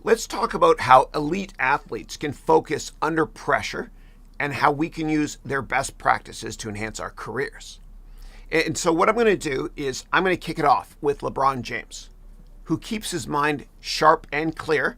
let's talk about how elite athletes can focus under pressure and how we can use their best practices to enhance our careers. And so what I'm going to do is I'm going to kick it off with LeBron James, who keeps his mind sharp and clear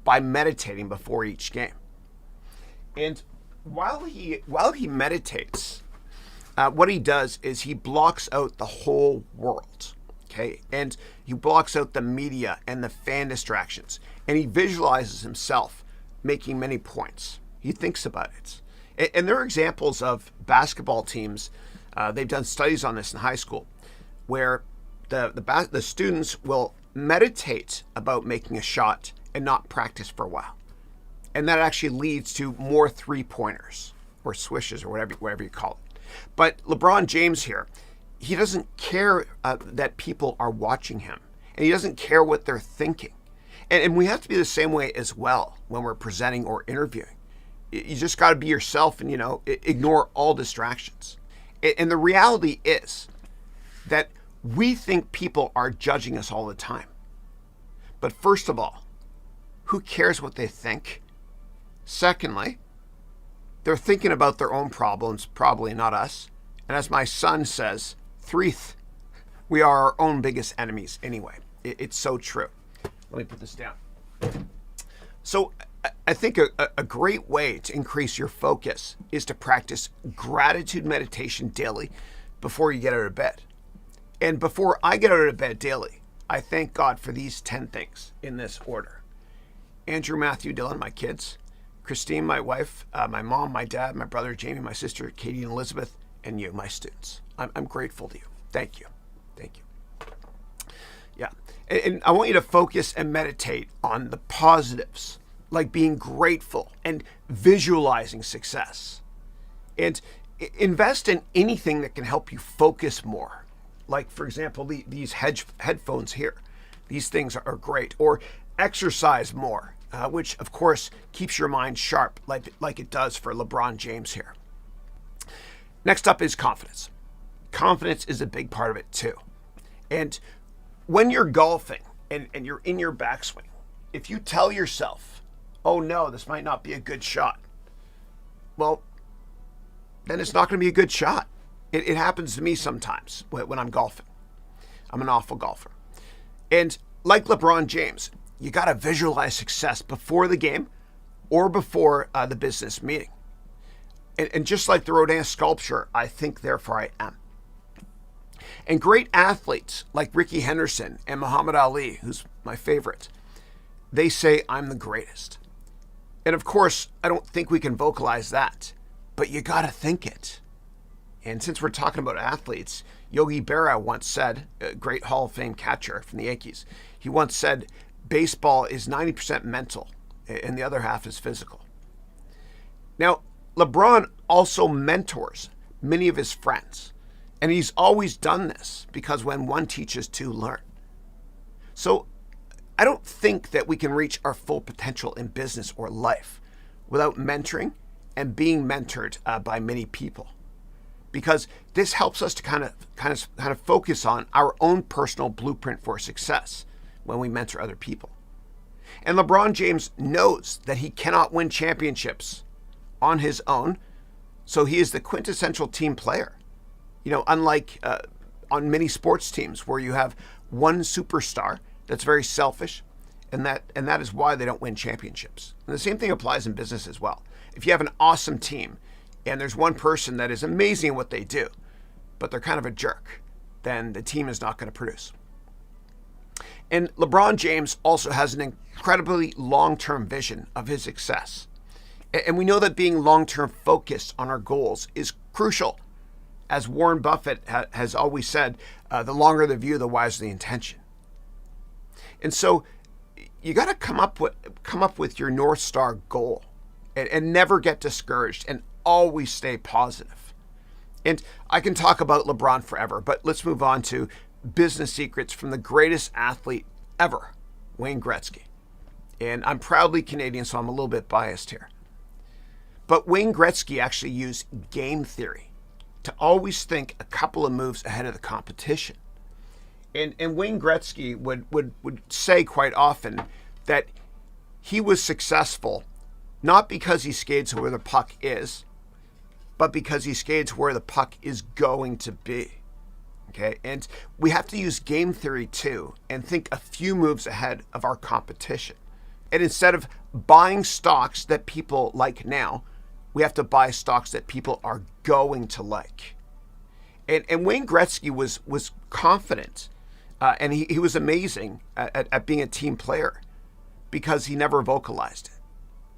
by meditating before each game. And while he meditates, what he does is he blocks out the whole world, okay? And he blocks out the media and the fan distractions, and he visualizes himself making many points. He thinks about it. And there are examples of basketball teams, they've done studies on this in high school, where the students will meditate about making a shot and not practice for a while. And that actually leads to more three-pointers or swishes or whatever you call it. But LeBron James here, he doesn't care that people are watching him, and he doesn't care what they're thinking. And we have to be the same way as well when we're presenting or interviewing. You just got to be yourself and, ignore all distractions. And the reality is that we think people are judging us all the time. But first of all, who cares what they think? Secondly, they're thinking about their own problems, probably not us. And as my son says, threeth, we are our own biggest enemies anyway. It's so true. Let me put this down. So I think a great way to increase your focus is to practice gratitude meditation daily before you get out of bed. And before I get out of bed daily, I thank God for these 10 things in this order. Andrew, Matthew, Dylan, my kids. Christine, my wife, my mom, my dad, my brother, Jamie, my sister, Katie and Elizabeth, and you, my students. I'm grateful to you. Thank you. Thank you. Yeah. And I want you to focus and meditate on the positives, like being grateful and visualizing success. And invest in anything that can help you focus more. Like, for example, these headphones here. These things are great. Or exercise more. Which, of course, keeps your mind sharp like it does for LeBron James here. Next up is confidence. Confidence is a big part of it, too. And when you're golfing and you're in your backswing, if you tell yourself, oh, no, this might not be a good shot, well, then it's not going to be a good shot. It happens to me sometimes when I'm golfing. I'm an awful golfer. And like LeBron James, you got to visualize success before the game or before the business meeting. And just like the Rodin sculpture, I think, therefore I am. And great athletes like Ricky Henderson and Muhammad Ali, who's my favorite, they say, I'm the greatest. And of course, I don't think we can vocalize that, but you got to think it. And since we're talking about athletes, Yogi Berra once said, a great Hall of Fame catcher from the Yankees, he once said, baseball is 90% mental and the other half is physical. Now, LeBron also mentors many of his friends, and he's always done this because when one teaches, two learn. So I don't think that we can reach our full potential in business or life without mentoring and being mentored by many people, because this helps us to kind of focus on our own personal blueprint for success when we mentor other people. And LeBron James knows that he cannot win championships on his own, so he is the quintessential team player. Unlike on many sports teams where you have one superstar that's very selfish, and that is why they don't win championships. And the same thing applies in business as well. If you have an awesome team and there's one person that is amazing at what they do, but they're kind of a jerk, then the team is not going to produce. And LeBron James also has an incredibly long-term vision of his success. And we know that being long-term focused on our goals is crucial. As Warren Buffett has always said, the longer the view, the wiser the intention. And so you got to come up with your North Star goal and never get discouraged and always stay positive. And I can talk about LeBron forever, but let's move on to business secrets from the greatest athlete ever, Wayne Gretzky. And I'm proudly Canadian, so I'm a little bit biased here. But Wayne Gretzky actually used game theory to always think a couple of moves ahead of the competition. And Wayne Gretzky would say quite often that he was successful not because he skates where the puck is, but because he skates where the puck is going to be. Okay, and we have to use game theory too and think a few moves ahead of our competition. And instead of buying stocks that people like now, we have to buy stocks that people are going to like. And Wayne Gretzky was confident, and he was amazing at being a team player because he never vocalized it.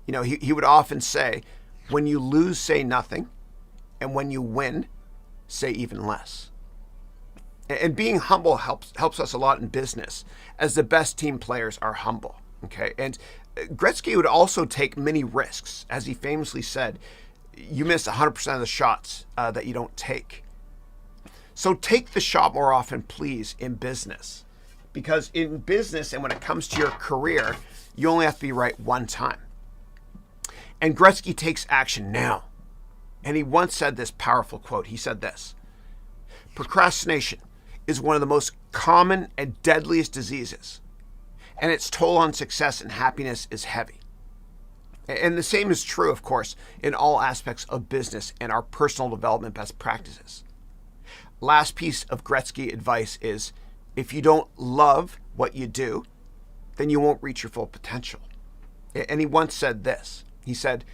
You know, he would often say, when you lose, say nothing, and when you win, say even less. And being humble helps us a lot in business, as the best team players are humble. Okay, and Gretzky would also take many risks, as he famously said, "You miss 100% of the shots that you don't take." So take the shot more often, please, in business, because in business and when it comes to your career, you only have to be right one time. And Gretzky takes action now, and he once said this powerful quote. He said this: "Procrastination is one of the most common and deadliest diseases, and its toll on success and happiness is heavy." And the same is true, of course, in all aspects of business and our personal development best practices. Last piece of Gretzky advice is, if you don't love what you do, then you won't reach your full potential. And he once said this. He said,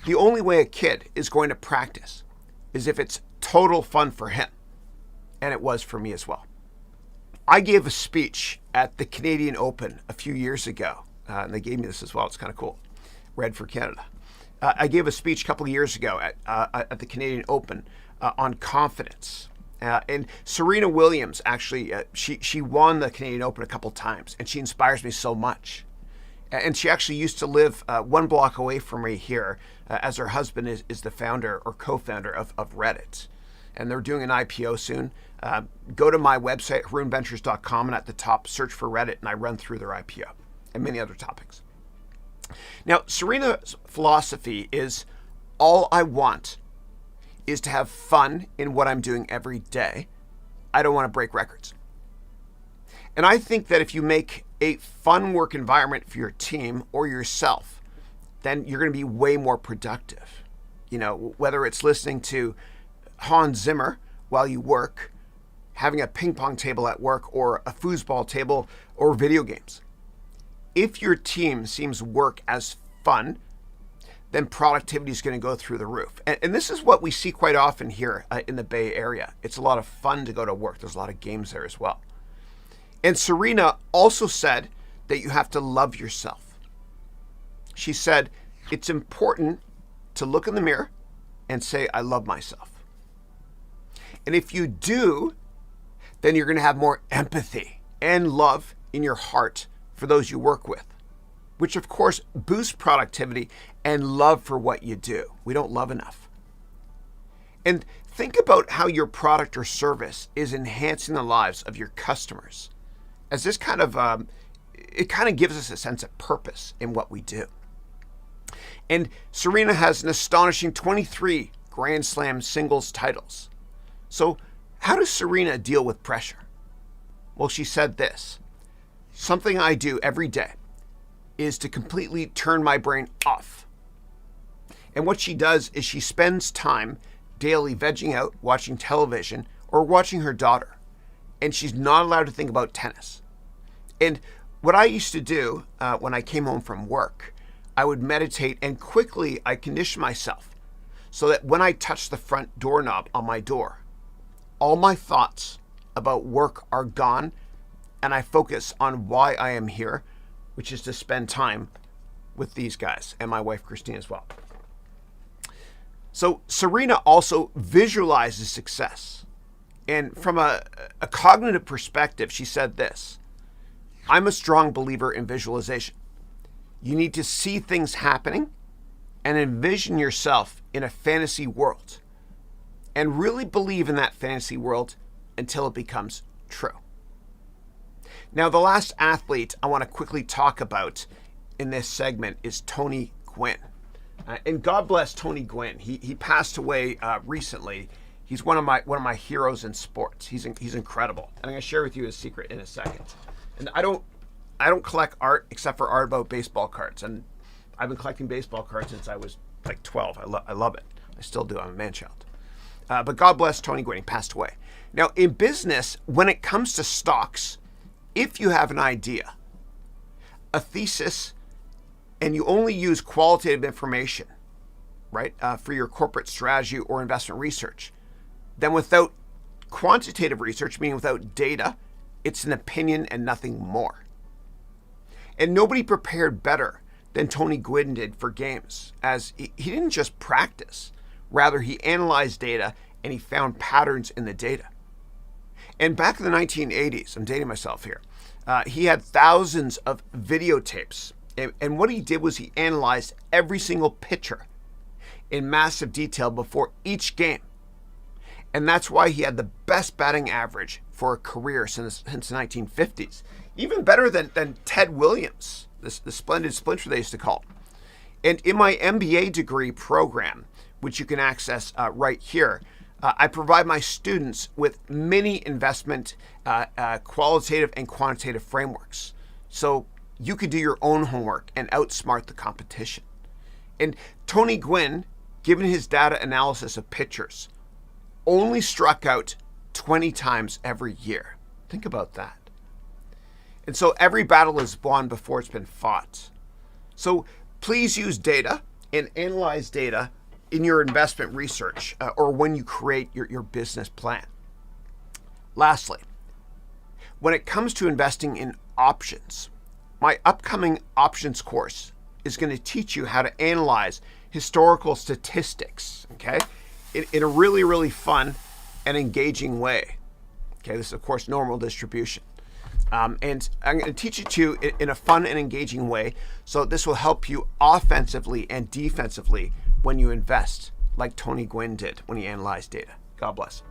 "The only way a kid is going to practice is if it's total fun for him." And it was for me as well. I gave a speech at the Canadian Open a few years ago, and they gave me this as well. It's kind of cool. Red for Canada. I gave a speech a couple of years ago at the Canadian Open on confidence. And Serena Williams, actually, she won the Canadian Open a couple times, and she inspires me so much. And she actually used to live one block away from me here, as her husband is the founder or co-founder of Reddit. And they're doing an IPO soon. Go to my website, haroonventures.com, and at the top, search for Reddit, and I run through their IPO and many other topics. Now, Serena's philosophy is, all I want is to have fun in what I'm doing every day. I don't want to break records. And I think that if you make a fun work environment for your team or yourself, then you're going to be way more productive. You know, whether it's listening to Hans Zimmer while you work, having a ping pong table at work, or a foosball table, or video games. If your team seems work as fun, then productivity is going to go through the roof. And this is what we see quite often here in the Bay Area. It's a lot of fun to go to work. There's a lot of games there as well. And Serena also said that you have to love yourself. She said, it's important to look in the mirror and say, I love myself. And if you do, then you're going to have more empathy and love in your heart for those you work with, which of course boosts productivity and love for what you do. We don't love enough. And think about how your product or service is enhancing the lives of your customers, as this kind of gives us a sense of purpose in what we do. And Serena has an astonishing 23 Grand Slam singles titles. So how does Serena deal with pressure? Well, she said this: something I do every day is to completely turn my brain off. And what she does is she spends time daily vegging out, watching television, or watching her daughter. And she's not allowed to think about tennis. And what I used to do when I came home from work, I would meditate, and quickly I conditioned myself so that when I touch the front doorknob on my door, all my thoughts about work are gone, and I focus on why I am here, which is to spend time with these guys and my wife Christine as well. So Serena also visualizes success. And from a cognitive perspective, she said this: I'm a strong believer in visualization. You need to see things happening and envision yourself in a fantasy world and really believe in that fantasy world until it becomes true. Now, the last athlete I want to quickly talk about in this segment is Tony Gwynn. And God bless Tony Gwynn. He passed away recently. He's one of my heroes in sports. He's incredible. And I'm going to share with you his secret in a second. And I don't I don't collect art except for art about baseball cards. And I've been collecting baseball cards since I was like 12. I love it. I still do. I'm a man-child. But God bless Tony Gwynn. He passed away. Now, in business, when it comes to stocks, if you have an idea, a thesis, and you only use qualitative information, right, for your corporate strategy or investment research, then without quantitative research, meaning without data, it's an opinion and nothing more. And nobody prepared better than Tony Gwynn did for games, as he didn't just practice. Rather, he analyzed data and he found patterns in the data. And back in the 1980s, I'm dating myself here, he had thousands of videotapes. And what he did was he analyzed every single pitcher in massive detail before each game. And that's why he had the best batting average for a career since the 1950s. Even better than Ted Williams, the splendid splinter they used to call him. And in my MBA degree program, which you can access right here, I provide my students with many investment qualitative and quantitative frameworks. So you could do your own homework and outsmart the competition. And Tony Gwynn, given his data analysis of pitchers, only struck out 20 times every year. Think about that. And so every battle is won before it's been fought. So please use data and analyze data in your investment research or when you create your business plan. Lastly, when it comes to investing in options, my upcoming options course is going to teach you how to analyze historical statistics, okay, in a really, really fun and engaging way. Okay, this is, of course, normal distribution. And I'm going to teach it to you in a fun and engaging way, so this will help you offensively and defensively when you invest, like Tony Gwynn did when he analyzed data. God bless.